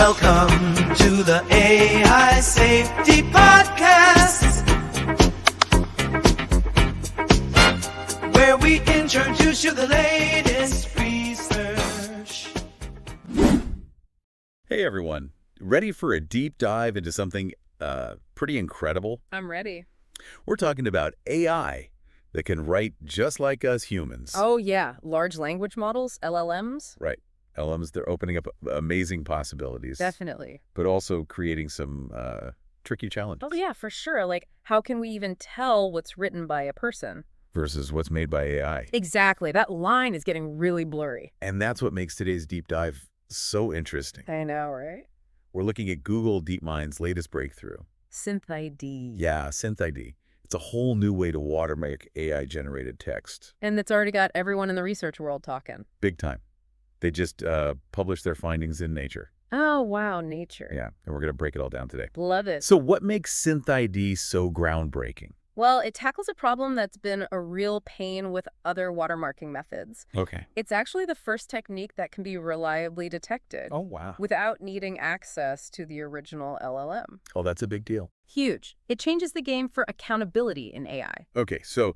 Welcome to the AI Safety Podcast, where we introduce you the latest research. Hey everyone, ready for a deep dive into something pretty incredible? I'm ready. We're talking about AI that can write just like us humans. Oh yeah, large language models, LLMs? Right. LLMs, they're opening up amazing possibilities. Definitely. But also creating some tricky challenges. Oh yeah, for sure. Like, how can we even tell what's written by a person? Versus what's made by AI. Exactly. That line is getting really blurry. And that's what makes today's deep dive so interesting. I know, right? We're looking at Google DeepMind's latest breakthrough. SynthID. Yeah, SynthID. It's a whole new way to watermark AI-generated text. And it's already got everyone in the research world talking. Big time. They just published their findings in Nature. Oh, wow, Nature. Yeah, and we're going to break it all down today. Love it. So what makes SynthID so groundbreaking? Well, it tackles a problem that's been a real pain with other watermarking methods. Okay. It's actually the first technique that can be reliably detected. Oh, wow. Without needing access to the original LLM. Oh, that's a big deal. Huge. It changes the game for accountability in AI. Okay, so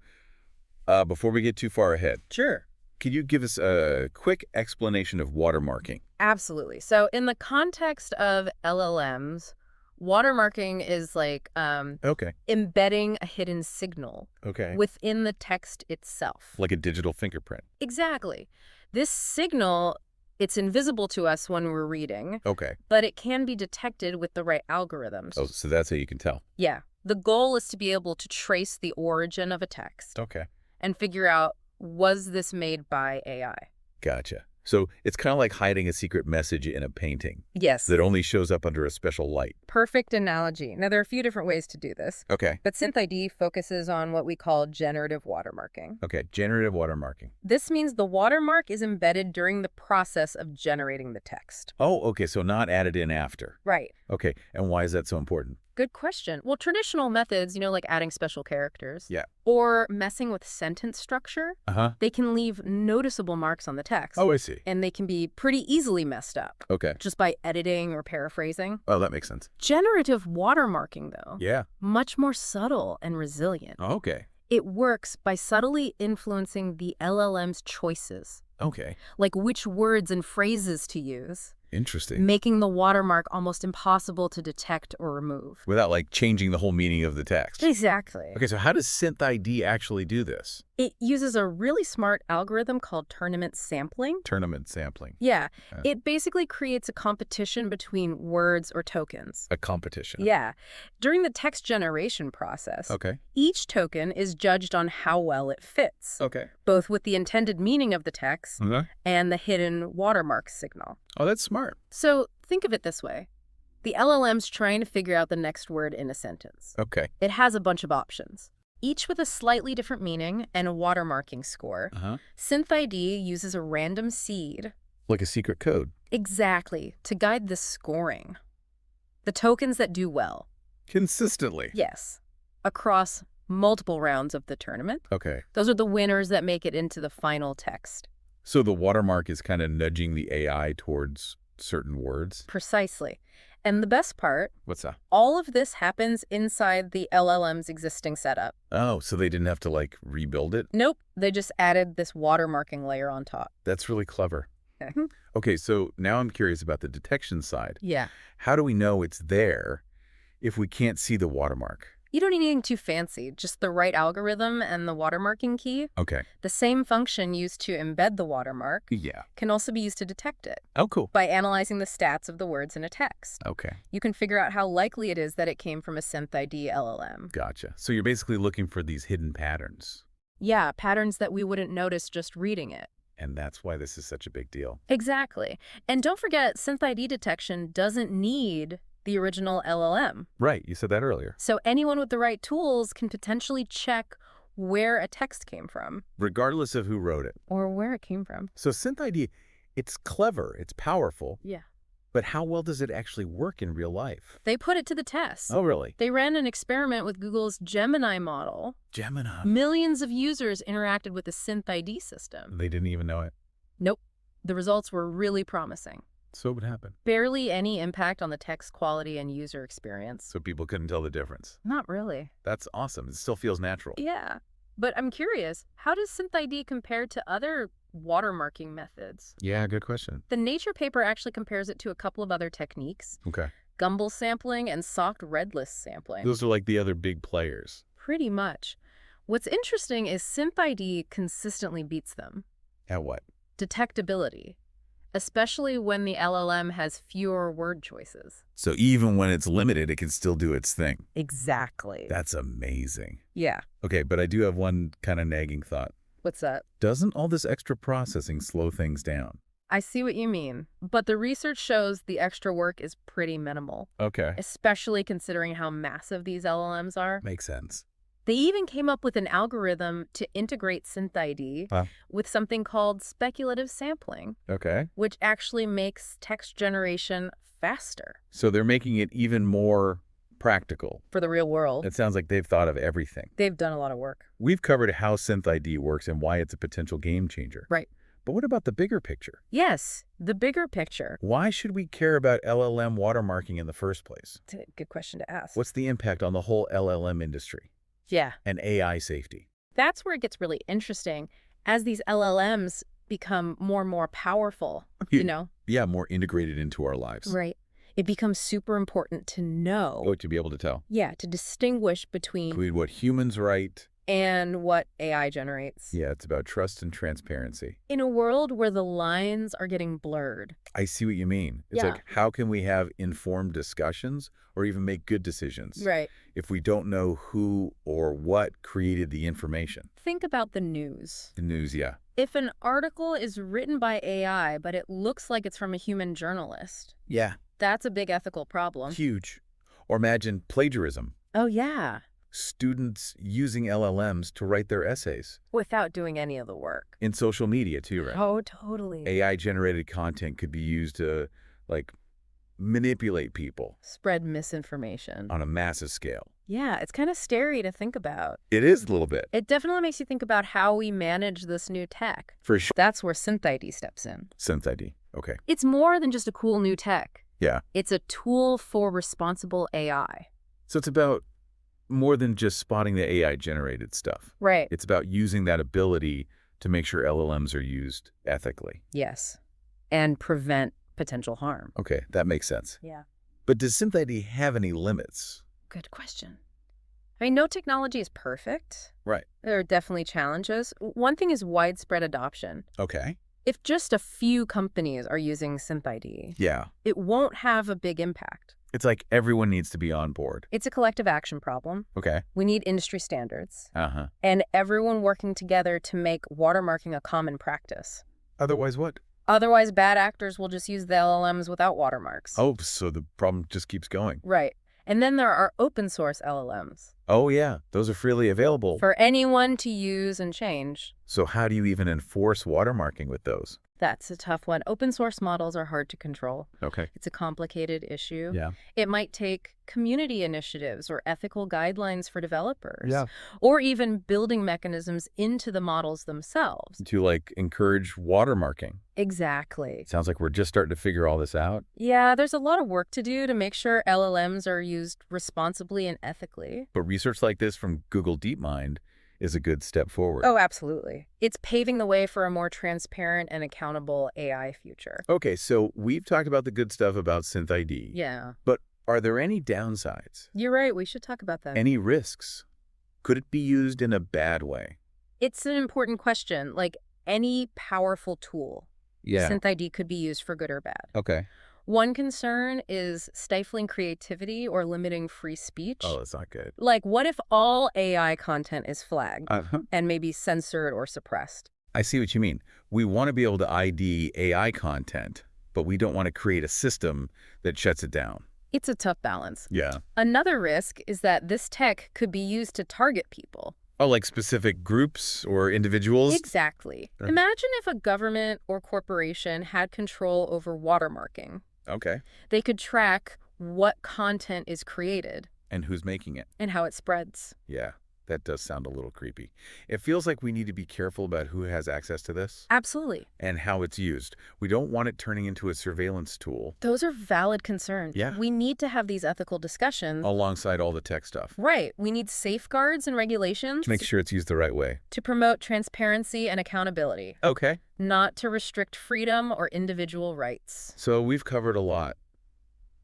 before we get too far ahead, Sure. could you give us a quick explanation of watermarking? Absolutely. So in the context of LLMs, watermarking is like Okay. embedding a hidden signal Okay. within the text itself. Like a digital fingerprint. Exactly. This signal, it's invisible to us when we're reading, Okay. but it can be detected with the right algorithms. Oh, so that's how you can tell. Yeah. The goal is to be able to trace the origin of a text Okay. and figure out, was this made by AI? Gotcha. So it's kind of like hiding a secret message in a painting Yes. that only shows up under a special light. Perfect analogy. Now, there are a few different ways to do this, Okay. but SynthID focuses on what we call generative watermarking. Okay. Generative watermarking. This means the watermark is embedded during the process of generating the text. Oh, okay. So not added in after. Right. Okay. And why is that so important? Good question. Well, traditional methods, like adding special characters Yeah. or messing with sentence structure, Uh-huh. they can leave noticeable marks on the text. Oh, I see. And they can be pretty easily messed up Okay. just by editing or paraphrasing. Oh, that makes sense. Generative watermarking, though, Yeah. much more subtle and resilient. Okay. It works by subtly influencing the LLM's choices, Okay. like which words and phrases to use, Interesting. making the watermark almost impossible to detect or remove. Without like changing the whole meaning of the text. Exactly. Okay, so how does SynthID actually do this? It uses a really smart algorithm called tournament sampling. Tournament sampling. Yeah, Okay. it basically creates a competition between words or tokens. A competition. Yeah. During the text generation process, Okay. each token is judged on how well it fits, Okay. both with the intended meaning of the text Okay. and the hidden watermark signal. Oh, that's smart. So think of it this way. The LLM's trying to figure out the next word in a sentence. Okay. It has a bunch of options, each with a slightly different meaning and a watermarking score. Uh-huh. SynthID uses a random seed. Like a secret code. Exactly, to guide the scoring. The tokens that do well. Consistently. Yes. Across multiple rounds of the tournament. Okay. Those are the winners that make it into the final text. So the watermark is kind of nudging the AI towards certain words? Precisely. And the best part, What's that? all of this happens inside the LLM's existing setup. Oh, so they didn't have to like rebuild it? Nope, they just added this watermarking layer on top. That's really clever. Okay, so now I'm curious about the detection side. Yeah. How do we know it's there if we can't see the watermark? You don't need anything too fancy, just the right algorithm and the watermarking key. Okay. The same function used to embed the watermark Yeah. can also be used to detect it. Oh, cool. By analyzing the stats of the words in a text, Okay. you can figure out how likely it is that it came from a SynthID LLM. Gotcha. So you're basically looking for these hidden patterns. Yeah, patterns that we wouldn't notice just reading it. And that's why this is such a big deal. Exactly. And don't forget, SynthID detection doesn't need the original LLM. Right. You said that earlier. So anyone with the right tools can potentially check where a text came from. Regardless of who wrote it. Or where it came from. So SynthID, it's clever. It's powerful. Yeah. But how well does it actually work in real life? They put it to the test. Oh, really? They ran an experiment with Google's Gemini model. Gemini. Millions of users interacted with the SynthID system. They didn't even know it. Nope. The results were really promising. So what would happen? Barely any impact on the text quality and user experience. So people couldn't tell the difference. Not really. That's awesome. It still feels natural. Yeah. But I'm curious, how does SynthID compare to other watermarking methods? Yeah, good question. The Nature paper actually compares it to a couple of other techniques, Okay. Gumbel sampling and soft red list sampling. Those are like the other big players. Pretty much. What's interesting is SynthID consistently beats them. At what? Detectability, especially when the LLM has fewer word choices. So even when it's limited, it can still do its thing. Exactly. That's amazing. Yeah. Okay, but I do have one kind of nagging thought. What's that? Doesn't all this extra processing slow things down? I see what you mean, but the research shows the extra work is pretty minimal, Okay. especially considering how massive these LLMs are. Makes sense. They even came up with an algorithm to integrate SynthID with something called speculative sampling, Okay. which actually makes text generation faster So they're making it even more practical. for the real world. It sounds like they've thought of everything. They've done a lot of work. We've covered how SynthID works and why it's a potential game changer. Right. But what about the bigger picture? Yes, the bigger picture. Why should we care about LLM watermarking in the first place? It's a good question to ask. What's the impact on the whole LLM industry Yeah, and AI safety? that's where it gets really interesting. As these LLMs become more and more powerful, you know? Yeah, more integrated into our lives. Right. It becomes super important to know. Oh, to be able to tell. Yeah, to distinguish between Between what humans write. and what AI generates. Yeah, it's about trust and transparency. In a world where the lines are getting blurred. I see what you mean. It's Yeah. like, how can we have informed discussions or even make good decisions Right. if we don't know who or what created the information? Think about the news. The news, yeah. If an article is written by AI, but it looks like it's from a human journalist, Yeah. that's a big ethical problem. Huge. Or imagine plagiarism. Oh, yeah. Students using LLMs to write their essays. Without doing any of the work. In social media, too, right? Oh, totally. AI-generated content could be used to, like, manipulate people Spread misinformation. on a massive scale. Yeah, it's kind of scary to think about. It is a little bit. It definitely makes you think about how we manage this new tech. For sure. That's where SynthID steps in. SynthID. Okay. It's more than just a cool new tech. Yeah. It's a tool for responsible AI. So it's about more than just spotting the AI-generated stuff. Right. It's about using that ability to make sure LLMs are used ethically. Yes. And prevent potential harm. Okay, that makes sense. Yeah. But does SynthID have any limits? Good question. I mean, no technology is perfect. Right. There are definitely challenges. One thing is widespread adoption. Okay. If just a few companies are using SynthID, Yeah. it won't have a big impact. It's like everyone needs to be on board. It's a collective action problem. Okay. We need industry standards Uh-huh. and everyone working together to make watermarking a common practice. Otherwise what? Otherwise, bad actors will just use the LLMs without watermarks. Oh, so the problem just keeps going. Right. And then there are open source LLMs Oh, yeah. Those are freely available. for anyone to use and change. So how do you even enforce watermarking with those? That's a tough one. Open source models are hard to control. Okay. It's a complicated issue. Yeah. It might take community initiatives or ethical guidelines for developers. Yeah. Or even building mechanisms into the models themselves. To, like, encourage watermarking. Exactly. Sounds like we're just starting to figure all this out. Yeah, there's a lot of work to do to make sure LLMs are used responsibly and ethically. But research like this from Google DeepMind is a good step forward. Oh, absolutely. It's paving the way for a more transparent and accountable AI future. Okay, so we've talked about the good stuff about SynthID. Yeah. But are there any downsides? You're right. We should talk about that. Any risks? Could it be used in a bad way? It's an important question. Like any powerful tool, Yeah. SynthID could be used for good or bad. Okay. One concern is stifling creativity or limiting free speech. Oh, that's not good. Like, what if all AI content is flagged Uh-huh. and maybe censored or suppressed? I see what you mean. We want to be able to ID AI content, but we don't want to create a system that shuts it down. It's a tough balance. Yeah. Another risk is that this tech could be used to target people. Oh, like specific groups or individuals? Exactly. Imagine if a government or corporation had control over watermarking. Okay. They could track what content is created And who's making it? and how it spreads. Yeah. That does sound a little creepy. It feels like we need to be careful about who has access to this Absolutely. and how it's used. We don't want it turning into a surveillance tool. Those are valid concerns. Yeah. We need to have these ethical discussions. Alongside all the tech stuff. Right. We need safeguards and regulations To make sure it's used the right way. to promote transparency and accountability, Okay. not to restrict freedom or individual rights. So we've covered a lot,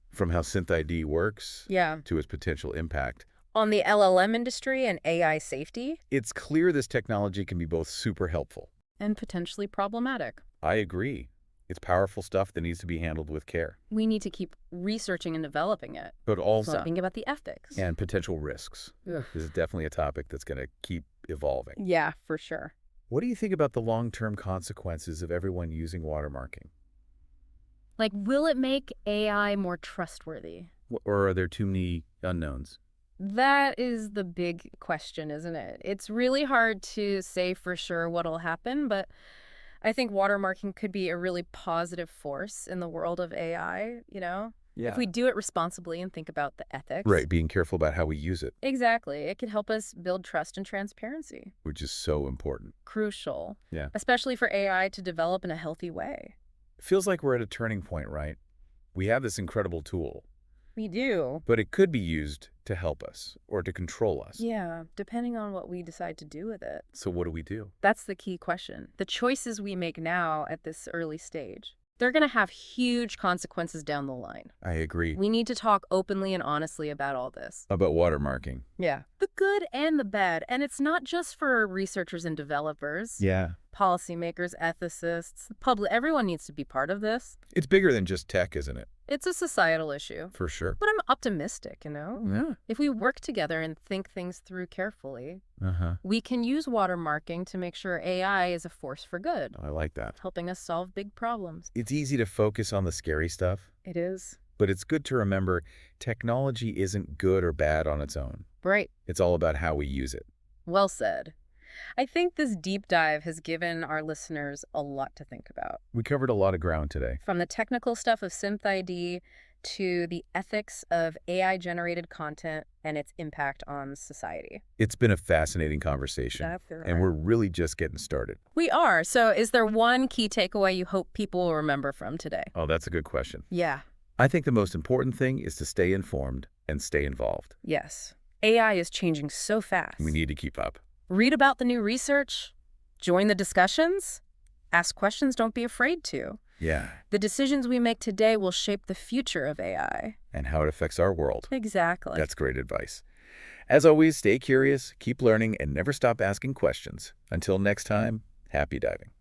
from how SynthID works Yeah. to its potential impact. On the LLM industry and AI safety, It's clear this technology can be both super helpful. and potentially problematic. I agree. It's powerful stuff that needs to be handled with care. We need to keep researching and developing it. But also, Talking about the ethics. and potential risks. Ugh. This is definitely a topic that's going to keep evolving. Yeah, for sure. What do you think about the long-term consequences of everyone using watermarking? Like, will it make AI more trustworthy? Or are there too many unknowns? That is the big question, isn't it? It's really hard to say for sure what'll happen, but I think watermarking could be a really positive force in the world of AI, you know? Yeah. If we do it responsibly and think about the ethics. Right, being careful about how we use it, Exactly. It could help us build trust and transparency. which is so important. Crucial. Yeah. Especially for AI to develop in a healthy way. It feels like we're at a turning point, right? We have this incredible tool, We do. but it could be used to help us or to control us. Yeah, depending on what we decide to do with it. So what do we do? That's the key question. The choices we make now at this early stage, they're going to have huge consequences down the line. I agree. We need to talk openly and honestly about all this. About watermarking. Yeah. The good and the bad. And it's not just for researchers and developers. Yeah. Policymakers, ethicists, the public. Everyone needs to be part of this. It's bigger than just tech, isn't it? It's a societal issue. For sure. But I'm optimistic, you know? Yeah. If we work together and think things through carefully, Uh-huh. we can use watermarking to make sure AI is a force for good, I like that. helping us solve big problems. It's easy to focus on the scary stuff, It is. but it's good to remember technology isn't good or bad on its own. Right. It's all about how we use it. Well said. I think this deep dive has given our listeners a lot to think about. We covered a lot of ground today. From the technical stuff of SynthID to the ethics of AI-generated content and its impact on society. It's been a fascinating conversation, and we're really just getting started. We are. So is there one key takeaway you hope people will remember from today? Oh, that's a good question. Yeah. I think the most important thing is to stay informed and stay involved. Yes. AI is changing so fast. We need to keep up. Read about the new research, join the discussions, ask questions, don't be afraid to. Yeah. The decisions we make today will shape the future of AI. And how it affects our world. Exactly. That's great advice. As always, stay curious, keep learning, and never stop asking questions. Until next time, happy diving.